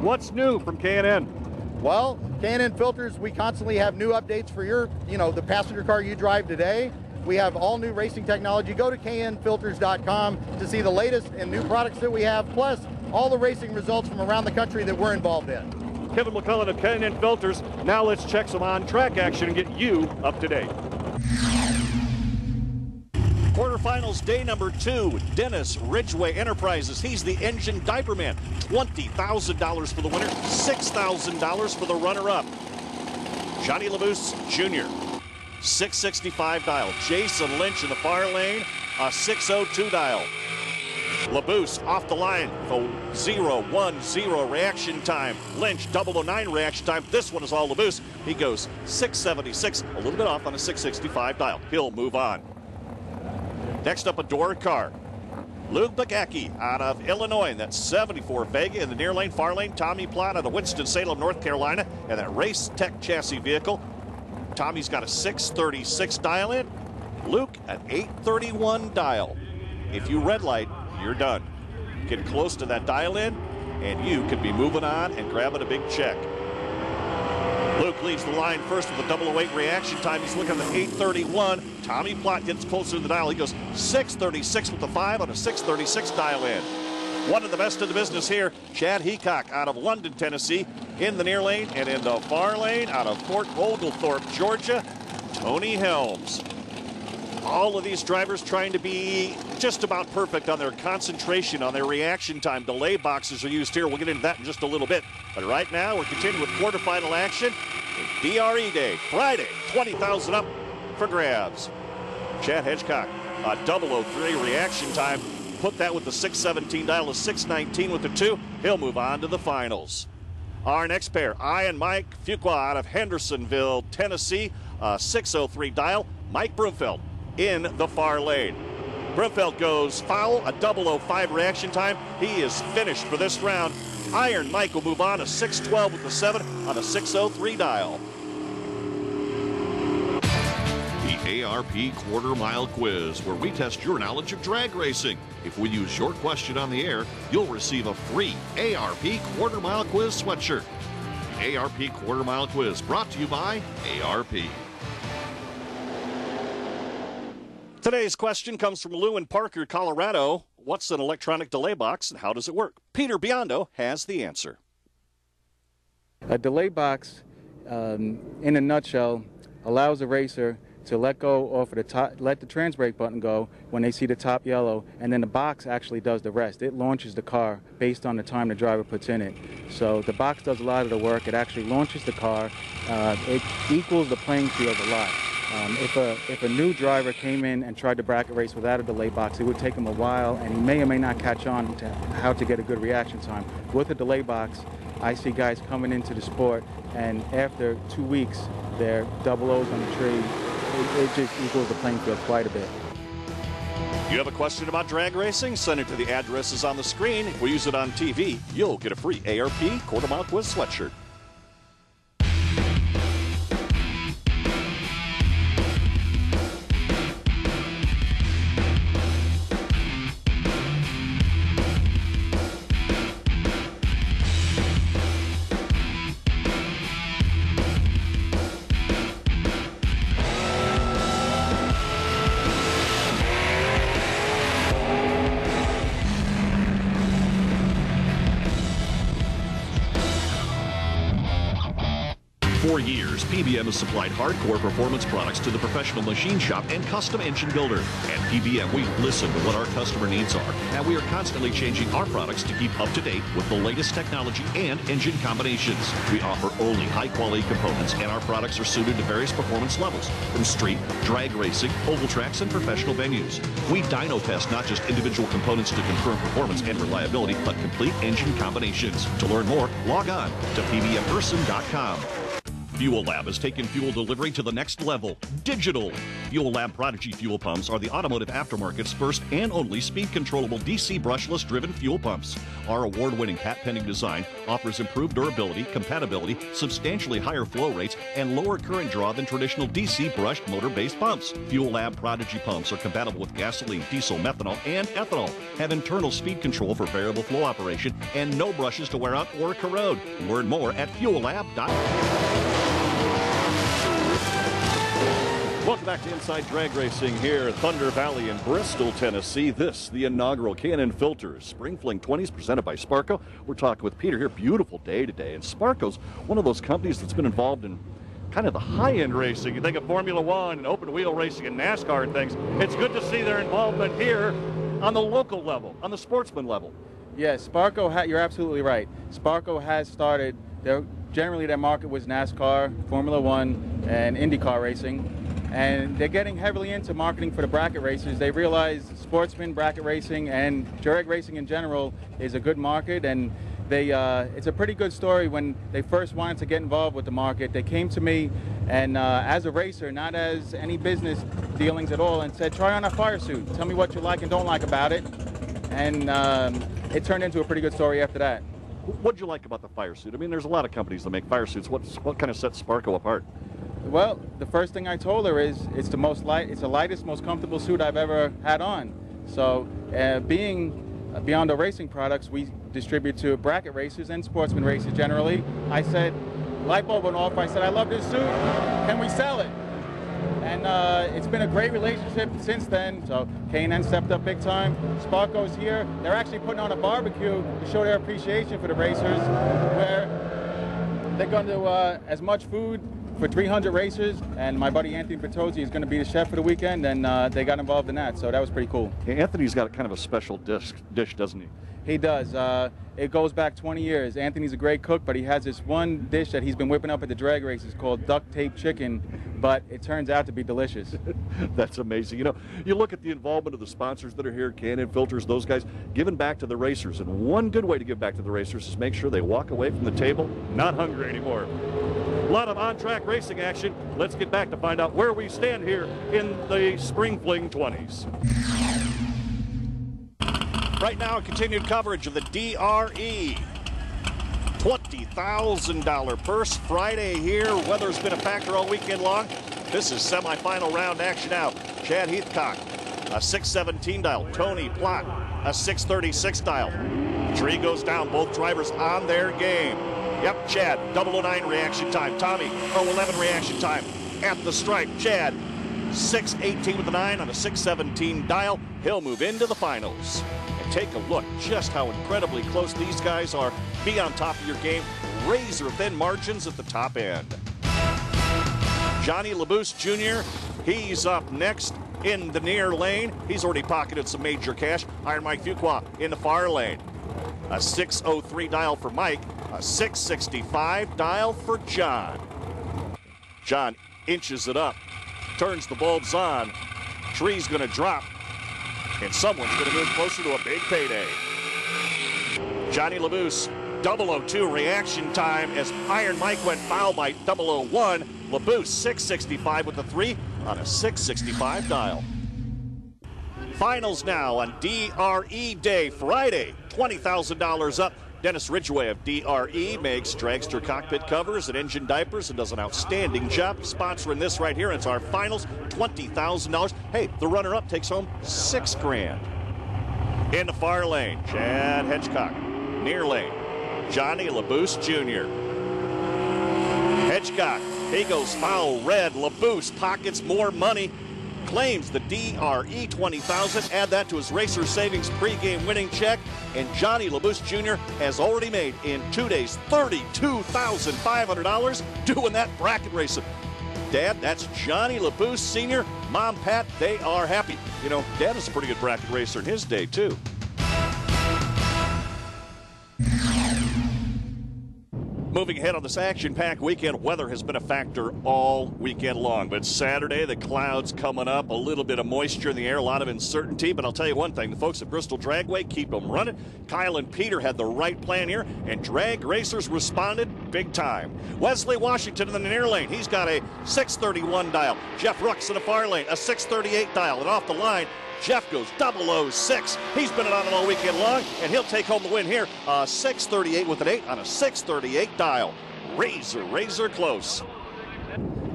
what's new from K&N? Well, K&N Filters, we constantly have new updates for your, the passenger car you drive today. We have all new racing technology. Go to knfilters.com to see the latest and new products that we have, plus all the racing results from around the country that we're involved in. Kevin McCullen of K&N Filters. Now let's check some on-track action and get you up to date. Quarterfinals day number 2, Dennis Ridgway Enterprises. He's the engine diaper man. $20,000 for the winner, $6,000 for the runner-up. Johnny LaBouse Jr., 665 dial. Jason Lynch in the far lane, a 602 dial. LaBouse off the line for 0-1-0 reaction time. Lynch 009 reaction time. This one is all LaBouse. He goes 676, a little bit off on a 665 dial. He'll move on. Next up, a door car. Luke Bagacki out of Illinois. And that's 74 Vega in the near lane. Far lane, Tommy Platt out of Winston-Salem, North Carolina. And that Race Tech chassis vehicle. Tommy's got a 636 dial in. Luke, an 831 dial. If you red light, you're done. Get close to that dial in, and you could be moving on and grabbing a big check. Luke leads the line first with a 008 reaction time. He's looking at the 831. Tommy Plott gets closer to the dial. He goes 636 with the 5 on a 636 dial in. One of the best in the business here, Chad Heacock out of London, Tennessee, in the near lane, and in the far lane out of Fort Oglethorpe, Georgia, Tony Helms. All of these drivers trying to be just about perfect on their concentration, on their reaction time. Delay boxes are used here. We'll get into that in just a little bit. But right now, we're continuing with quarterfinal action. DRE Day, Friday, 20,000 up for grabs. Chad Hedgecock, a 003 reaction time. Put that with the 617 dial, a 619 with the 2. He'll move on to the finals. Our next pair, Ian Mike Fuqua out of Hendersonville, Tennessee, a 603 dial. Mike Broomfield in the far lane. Broomfield goes foul, a 005 reaction time. He is finished for this round. Iron Mike will move on, a 612 with the 7 on a 603 dial. The ARP Quarter Mile Quiz, where we test your knowledge of drag racing. If we use your question on the air, you'll receive a free ARP Quarter Mile Quiz sweatshirt. The ARP Quarter Mile Quiz, brought to you by ARP. Today's question comes from Lou in Parker, Colorado. What's an electronic delay box and how does it work? Peter Biondo has the answer. A delay box, in a nutshell, allows a racer to let go off of the top, let the trans brake button go when they see the top yellow, and then the box actually does the rest. It launches the car based on the time the driver puts in it. So the box does a lot of the work. It actually launches the car. It equals the playing field a lot. If a new driver came in and tried to bracket race without a delay box, it would take him a while, and he may or may not catch on to how to get a good reaction time. With a delay box, I see guys coming into the sport, and after 2 weeks, they're double O's on the tree. It just equals the playing field quite a bit. You have a question about drag racing? Send it to the addresses on the screen. If we use it on TV, you'll get a free ARP Quarter Mile Quiz sweatshirt. For years, PBM has supplied hardcore performance products to the professional machine shop and custom engine builder. At PBM, we listen to what our customer needs are, and we are constantly changing our products to keep up to date with the latest technology and engine combinations. We offer only high-quality components, and our products are suited to various performance levels, from street, drag racing, oval tracks, and professional venues. We dyno test not just individual components to confirm performance and reliability, but complete engine combinations. To learn more, log on to pbmperson.com. Fuel Lab has taken fuel delivery to the next level. Digital. Fuel Lab Prodigy fuel pumps are the automotive aftermarket's first and only speed-controllable DC brushless-driven fuel pumps. Our award-winning patent-pending design offers improved durability, compatibility, substantially higher flow rates, and lower current draw than traditional DC brushed motor-based pumps. Fuel Lab Prodigy pumps are compatible with gasoline, diesel, methanol, and ethanol, have internal speed control for variable flow operation, and no brushes to wear out or corrode. Learn more at fuellab.com. Welcome back to Inside Drag Racing here at Thunder Valley in Bristol, Tennessee. This, the inaugural K&N Filters Spring Fling 20s presented by Sparco. We're talking with Peter here. Beautiful day today. And Sparco's one of those companies that's been involved in kind of the high-end racing. You think of Formula One and open wheel racing and NASCAR and things. It's good to see their involvement here on the local level, on the sportsman level. Yes, Sparco, you're absolutely right. Sparco has started, generally their market was NASCAR, Formula One, and IndyCar racing. And they're getting heavily into marketing for the bracket racers. They realize sportsman, bracket racing, and drag racing in general is a good market. And it's a pretty good story. When they first wanted to get involved with the market, they came to me and as a racer, not as any business dealings at all, and said, try on a fire suit. Tell me what you like and don't like about it. And it turned into a pretty good story after that. What'd you like about the fire suit? I mean, there's a lot of companies that make fire suits. What kind of sets Sparco apart? Well, the first thing I told her is it's the lightest, most comfortable suit I've ever had on. So being Biondo Racing Products, we distribute to bracket racers and sportsman racers generally. I said, light bulb went off. I said, I love this suit. Can we sell it? And it's been a great relationship since then. So K&N stepped up big time. Sparco's here. They're actually putting on a barbecue to show their appreciation for the racers, where they're going to as much food for 300 racers, and my buddy Anthony Bertozzi is going to be the chef for the weekend, and they got involved in that, so that was pretty cool. Anthony's got kind of a special dish, doesn't he? He does. It goes back 20 years. Anthony's a great cook, but he has this one dish that he's been whipping up at the drag races called duct tape chicken, but it turns out to be delicious. That's amazing. You know, you look at the involvement of the sponsors that are here, K&N Filters, those guys, giving back to the racers, and one good way to give back to the racers is make sure they walk away from the table not hungry anymore. A lot of on-track racing action. Let's get back to find out where we stand here in the Spring Fling 20s. Right now, continued coverage of the DRE. $20,000 purse Friday here. Weather's been a factor all weekend long. This is semifinal round action out. Chad Heathcock, a 617 dial. Tony Plott, a 636 dial. Tree goes down. Both drivers on their game. Yep, Chad, 009 reaction time. Tommy, 011 reaction time. At the stripe, Chad, 618 with the 9 on a 617 dial. He'll move into the finals. And take a look just how incredibly close these guys are. Be on top of your game. Razor thin margins at the top end. Johnny LaBousse Jr., he's up next in the near lane. He's already pocketed some major cash. Iron Mike Fuqua in the far lane. A 603 dial for Mike. A 665 dial for John. John inches it up, turns the bulbs on. Tree's going to drop, and someone's going to move closer to a big payday. Johnny LaBousse, 002 reaction time as Iron Mike went foul by 001. LaBousse, 665 with the 3 on a 665 dial. Finals now on DRE Day, Friday. $20,000 up. Dennis Ridgway of DRE makes dragster cockpit covers and engine diapers and does an outstanding job sponsoring this right here. It's our finals, $20,000. Hey, the runner-up takes home $6,000. In the far lane, Chad Hedgecock. Near lane, Johnny LaBousse Jr. Hedgecock, he goes foul red. LaBousse pockets more money. Claims the DRE 20,000, add that to his racer savings pregame winning check, and Johnny LaBousse Jr. has already made in 2 days $32,500 doing that bracket racing. Dad, that's Johnny LaBousse Sr. Mom, Pat, they are happy. You know, Dad was a pretty good bracket racer in his day, too. Moving ahead on this action-packed weekend, weather has been a factor all weekend long. But Saturday, the clouds coming up, a little bit of moisture in the air, a lot of uncertainty. But I'll tell you one thing, the folks at Bristol Dragway keep them running. Kyle and Peter had the right plan here, and drag racers responded big time. Wesley Washington in the near lane. He's got a 631 dial. Jeff Rooks in the far lane, a 638 dial. And off the line, Jeff goes 006. He's been on it all weekend long, and he'll take home the win here. 638 with an 8 on a 638 dial. Razor close.